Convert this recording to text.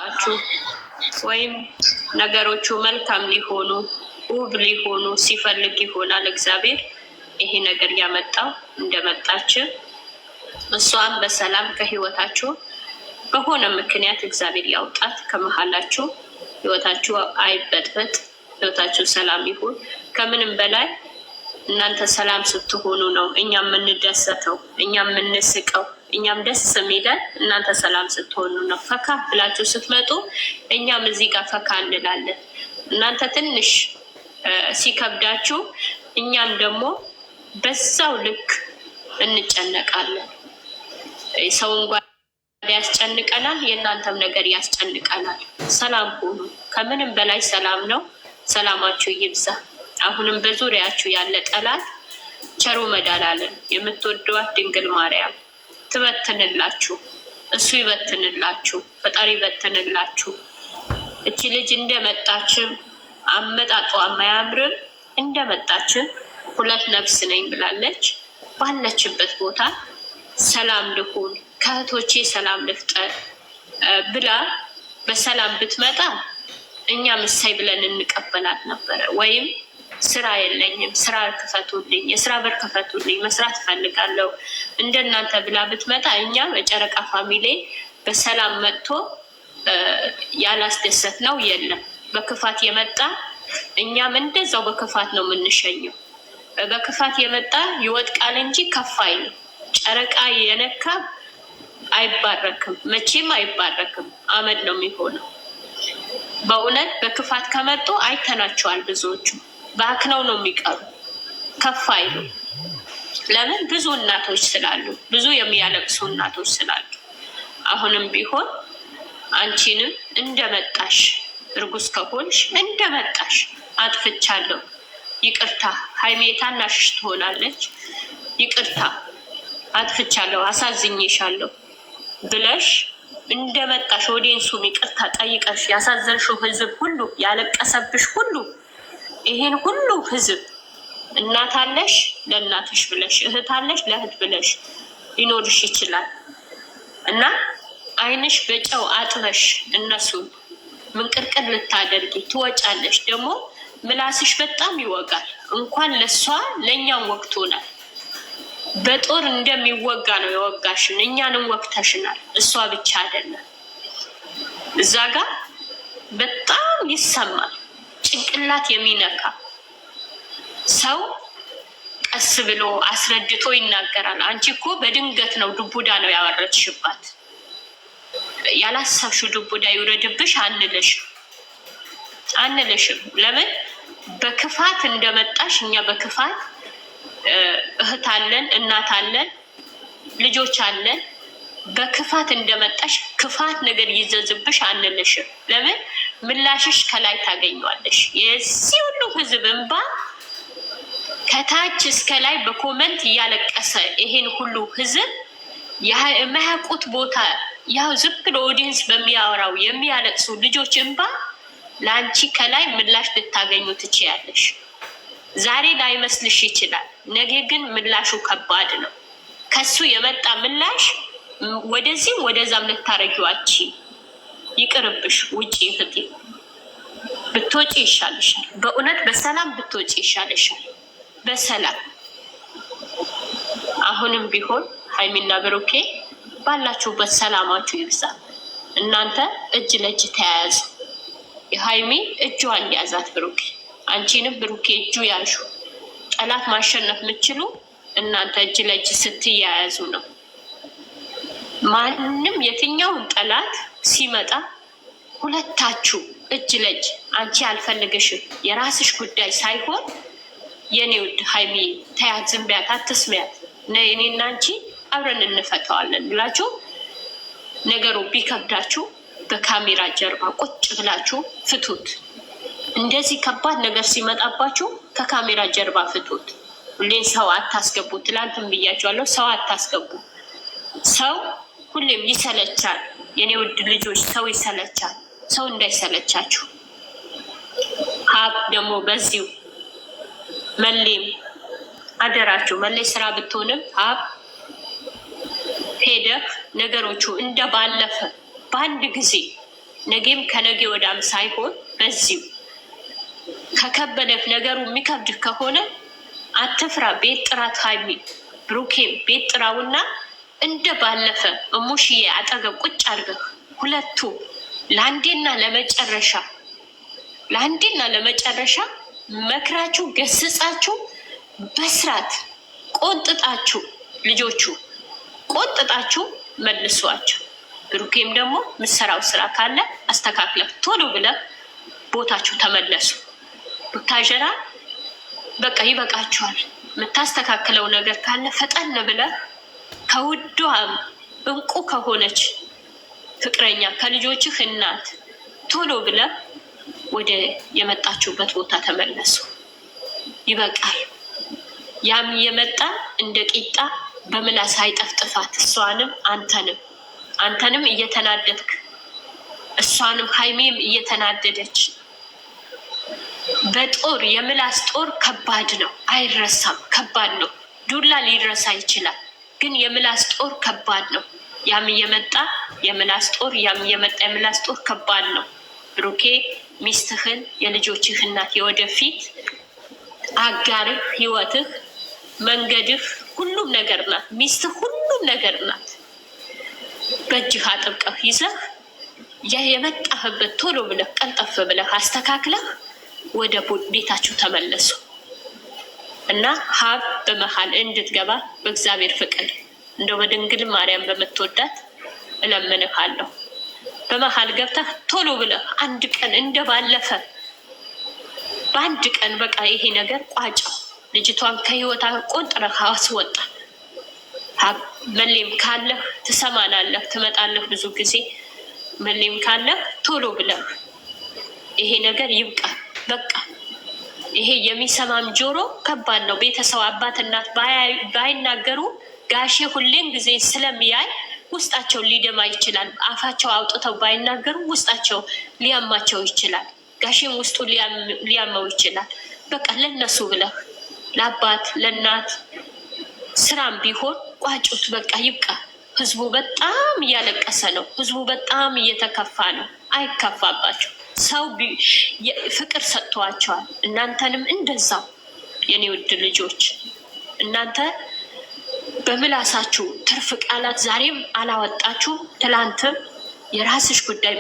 አችሁ ወይም ነገሮቹ መልካም ሊሆኑ ውብ ሊሆኑ ሲፈልግ ይሆናል እግዚአብሔር ይሄ ነገር ያመጣው እንደመጣችሁ እሷን በሰላም ከህይወታችሁ በሆነ ምክንያት እግዚአብሔር ያውጣት ከመሃላችሁ ህይወታችሁ አይበጥበጥ ህይወታችሁ ሰላም ይሁን ከምንም በላይ እናንተ ሰላም ስትሆኑ ነው እኛም የምንደሰተው እኛም የምንስቀው እኛም ደስ የሚለን እናንተ ሰላም ስትሆኑ ነው ፈካ ብላችሁ ስትመጡ እኛም እዚህ ጋር ፈካ እንላለን እናንተ ትንሽ ሲከብዳችሁ እኛም ደግሞ በዛው ልክ እንጨነቃለን ሰውን ጋር ያስጨንቀናል የእናንተም ነገር ያስጨንቀናል ሰላም ሁኑ ከምንም በላይ ሰላም ነው ሰላማችሁ ይብዛ አሁንም በዙሪያችሁ ያለ ጠላት ቸሩ መዳላለን የምትወደዋት ድንግል ማርያም ትበትንላችሁ እሱ ይበትንላችሁ ፈጣሪ ይበትንላችሁ እቺ ልጅ እንደመጣችም አመጣጧ ማያምርም እንደመጣችም ሁለት ነፍስ ነኝ ብላለች ባለችበት ቦታ ሰላም ልሁን ከእህቶቼ ሰላም ልፍጠር ብላ በሰላም ብትመጣ እኛ ምሳይ ብለን እንቀበላት ነበር ወይም ስራ የለኝም ስራ ክፈቱልኝ የስራ በር ክፈቱልኝ መስራት ፈልጋለሁ እንደናንተ ብላ ብትመጣ እኛ በጨረቃ ፋሚሊ በሰላም መጥቶ ያላስደሰት ነው የለም በክፋት የመጣ እኛም እንደዛው በክፋት ነው የምንሸኘው በክፋት የመጣ ይወድቃል እንጂ ከፍ አይልም ጨረቃ የነካ አይባረክም መቼም አይባረክም አመድ ነው የሚሆነው በእውነት በክፋት ከመጡ አይተናቸዋል ብዙዎቹ ባክነው ነው የሚቀሩ ከፍ አይሉ ለምን ብዙ እናቶች ስላሉ ብዙ የሚያለቅሱ እናቶች ስላሉ አሁንም ቢሆን አንቺንም እንደመጣሽ እርጉዝ ከሆንሽ እንደመጣሽ አጥፍቻለሁ ይቅርታ ሃይሜታና ናሽሽ ትሆናለች ይቅርታ አጥፍቻለሁ አሳዝኜሻለሁ ብለሽ እንደመጣሽ ኦዲየንሱም ይቅርታ ጠይቀሽ ያሳዘንሽው ህዝብ ሁሉ ያለቀሰብሽ ሁሉ ይሄን ሁሉ ህዝብ እናት አለሽ ለእናትሽ ብለሽ እህት አለሽ ለእህት ብለሽ ሊኖርሽ ይችላል እና አይንሽ በጨው አጥበሽ እነሱን ምንቅርቅር ልታደርጊ ትወጫለሽ ደግሞ ምላስሽ በጣም ይወጋል እንኳን ለሷ ለኛም ወቅቶናል በጦር እንደሚወጋ ነው የወጋሽን እኛንም ወቅተሽናል እሷ ብቻ አይደለም እዛ ጋር በጣም ይሰማል ጭንቅላት የሚነካ ሰው ቀስ ብሎ አስረድቶ ይናገራል አንቺ እኮ በድንገት ነው ዱቡዳ ነው ያወረድሽባት ያላሰብሽው ዱቡዳ ይውረድብሽ አንልሽም ለምን በክፋት እንደመጣሽ እኛ በክፋት እህት አለን እናት አለን ልጆች አለን በክፋት እንደመጣሽ ክፋት ነገር ይዘዝብሽ አንልሽም ለምን ምላሽሽ ከላይ ታገኘዋለሽ የዚህ ሁሉ ህዝብ እንባ ከታች እስከ ላይ በኮመንት እያለቀሰ ይሄን ሁሉ ህዝብ የማያውቁት ቦታ ያው ዝም ብሎ ኦዲየንስ በሚያወራው የሚያለቅሱ ልጆች እንባ ለአንቺ ከላይ ምላሽ ልታገኙ ትችያለሽ ዛሬ ላይመስልሽ ይችላል ነገ ግን ምላሹ ከባድ ነው ከሱ የመጣ ምላሽ ወደዚህም ወደዛም ልታረጊዋች ይቅርብሽ ውጪ እህቴ ብትወጪ ይሻልሻል በእውነት በሰላም ብትወጪ ይሻልሻል በሰላም አሁንም ቢሆን ሃይሚና ብሩኬ ባላችሁበት ሰላማችሁ ይብዛ እናንተ እጅ ለእጅ ተያያዙ የሃይሚ እጇን ያዛት ብሩኬ አንቺንም ብሩኬ እጁ ያሹ ጠላት ማሸነፍ የምትችሉ እናንተ እጅ ለእጅ ስትያያዙ ነው ማንንም የትኛውን ጠላት ሲመጣ ሁለታችሁ እጅ ለእጅ አንቺ አልፈልግሽም የራስሽ ጉዳይ ሳይሆን የኔ ውድ ሃይሚ ተያት ዝም ቢያት አትስሚያት እኔና አንቺ አብረን እንፈታዋለን ብላችሁ ነገሩ ቢከብዳችሁ በካሜራ ጀርባ ቁጭ ብላችሁ ፍቱት እንደዚህ ከባድ ነገር ሲመጣባችሁ ከካሜራ ጀርባ ፍቱት ሁሌም ሰው አታስገቡ ትላንትም ብያችኋለሁ ሰው አታስገቡ ሰው ሁሌም ይሰለቻል የኔ ውድ ልጆች ሰው ይሰለቻል ሰው እንዳይሰለቻችሁ ሀብ ደግሞ በዚሁ መሌም አደራችሁ መሌ ስራ ብትሆንም ሀብ ሄደህ ነገሮቹ እንደባለፈ በአንድ ጊዜ ነገም ከነገ ወዳም ሳይሆን በዚሁ ከከበደህ ነገሩ የሚከብድህ ከሆነ አትፍራ። ቤት ጥራት ሀይሚ ብሩኬም ቤት ጥራውና እንደ ባለፈ እሙሽዬ አጠገብ ቁጭ አድርገህ ሁለቱ ለአንዴና ለመጨረሻ መክራችሁ ገስጻችሁ በስራት ቆንጥጣችሁ ልጆቹ ቆንጥጣችሁ መልሷቸው። ብሩኬም ደግሞ ምሰራው ስራ ካለ አስተካክለህ ቶሎ ብለህ ቦታችሁ ተመለሱ። ብታጀራ በቃ ይበቃችኋል። የምታስተካክለው ነገር ካለ ፈጠን ብለህ ከውዷ እንቁ ከሆነች ፍቅረኛ ከልጆችህ እናት ቶሎ ብለህ ወደ የመጣችሁበት ቦታ ተመለሱ። ይበቃል። ያም የመጣ እንደ ቂጣ በምላስ አይጠፍጥፋት። እሷንም አንተንም እየተናደድክ እሷንም ሀይሜም እየተናደደች በጦር የምላስ ጦር ከባድ ነው፣ አይረሳም። ከባድ ነው። ዱላ ሊረሳ ይችላል፣ ግን የምላስ ጦር ከባድ ነው። ያም እየመጣ የምላስ ጦር የምላስ ጦር ከባድ ነው። ብሩኬ ሚስትህን የልጆችህ እናት የወደፊት አጋርህ ህይወትህ መንገድህ ሁሉም ነገር ናት። ሚስትህ ሁሉም ነገር ናት። በእጅህ አጥብቀህ ይዘህ የመጣህበት ቶሎ ብለህ ቀልጠፍ ብለህ አስተካክለህ ወደ ቤታችሁ ተመለሱ እና ሀብ በመሀል እንድትገባ በእግዚአብሔር ፍቅር እንደው በድንግል ማርያም በምትወዳት እለምንሃለሁ። በመሀል ገብተህ ቶሎ ብለህ አንድ ቀን እንደባለፈ በአንድ ቀን በቃ ይሄ ነገር ቋጫው። ልጅቷን ከህይወት ቆንጥረህ አስወጣ። መሌም ካለህ ትሰማናለህ፣ ትመጣለህ ብዙ ጊዜ። መሌም ካለህ ቶሎ ብለህ ይሄ ነገር ይብቃ በቃ። ይሄ የሚሰማም ጆሮ ከባድ ነው። ቤተሰብ አባት እናት ባይናገሩ ጋሼ ሁሌም ጊዜ ስለሚያይ ውስጣቸው ሊደማ ይችላል። አፋቸው አውጥተው ባይናገሩ ውስጣቸው ሊያማቸው ይችላል። ጋሼም ውስጡ ሊያመው ይችላል። በቃ ለነሱ ብለህ ለአባት ለእናት ስራም ቢሆን ቋጩት። በቃ ይብቃ። ህዝቡ በጣም እያለቀሰ ነው። ህዝቡ በጣም እየተከፋ ነው። አይከፋባቸው። ሰው ፍቅር ሰጥተዋቸዋል። እናንተንም እንደዛው የኔ ውድ ልጆች። እናንተ በምላሳችሁ ትርፍ ቃላት ዛሬም አላወጣችሁ። ትላንትም የራስሽ ጉዳይ